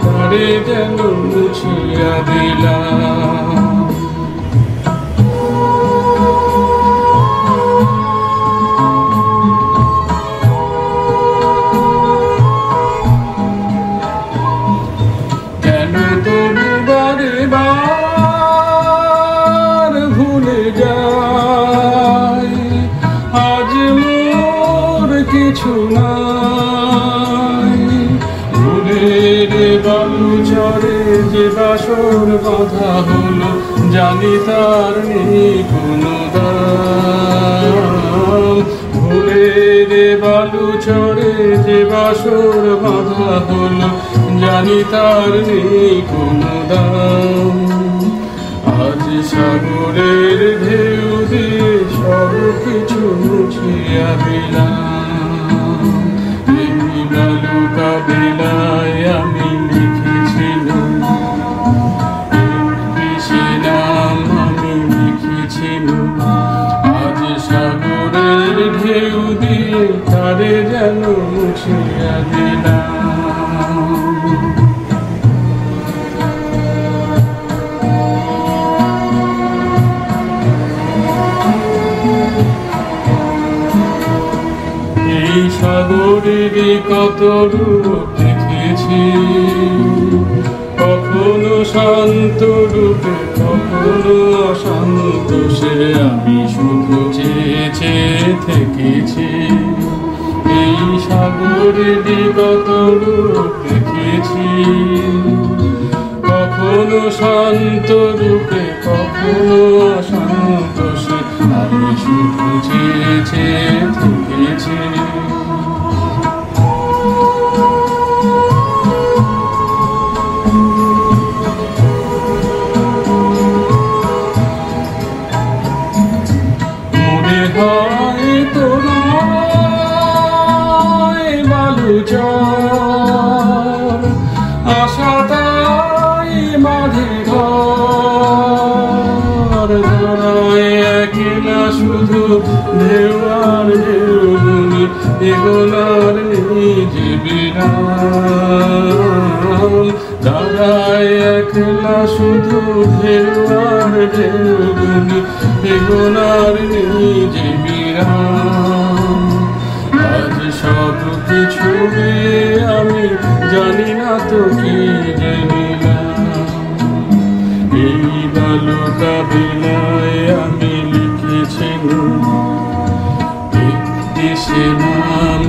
তারে যেন মুছিয়া দিলাম। কেন তবু বারে বার ভুলে যাই, আজ মোর কিছু নাই। ভুলের বালু চরে যে বাসর বাঁধা হলো, জানি তার নেই কোনো দাম। ভুলের বালু চরে যে বাসর বাঁধা হলো, জানি তার নেই কোনো দাম। আজ সাগরের ঢেউ দিয়ে সব কিছু মুছিয়া দিলাম। এই বালুকা বেলায় আমি লিখেছিলাম, সে নাম আমি লিখেছিলাম। আজ সাগরের ঢেউ দিয়ে তারে যেন মুছিয়া দিলাম। এই সাগরের কত রূপ দেখেছি, কখনো শান্ত রূপে কখনো অশান্ত, সে আমি শুধু চেয়ে চেয়ে থেকেছি। এই সাগরের কত রূপ দেখেছি, কখনো শান্ত রূপে কখনো অশান্ত, সে আমি শুধু চেয়ে চেয়ে থেকেছি। মনে হয় তোমায় বালুচর, আশা তাই মাঝে ঘর। ধরায় একলা শুধু ঢেউ আর ঢেউ গুনি, এগোনার নেই যে বিরাম। দাঁড়ায় একলা শুধু ঢেউ আর ঢেউ গুনি, এগোনার নেই যে বিরাম। আজ সব কিছু আমি জানি না তো কি জানিলাম। এই বালুকা বেলায় আমি লিখেছিলাম, সে নাম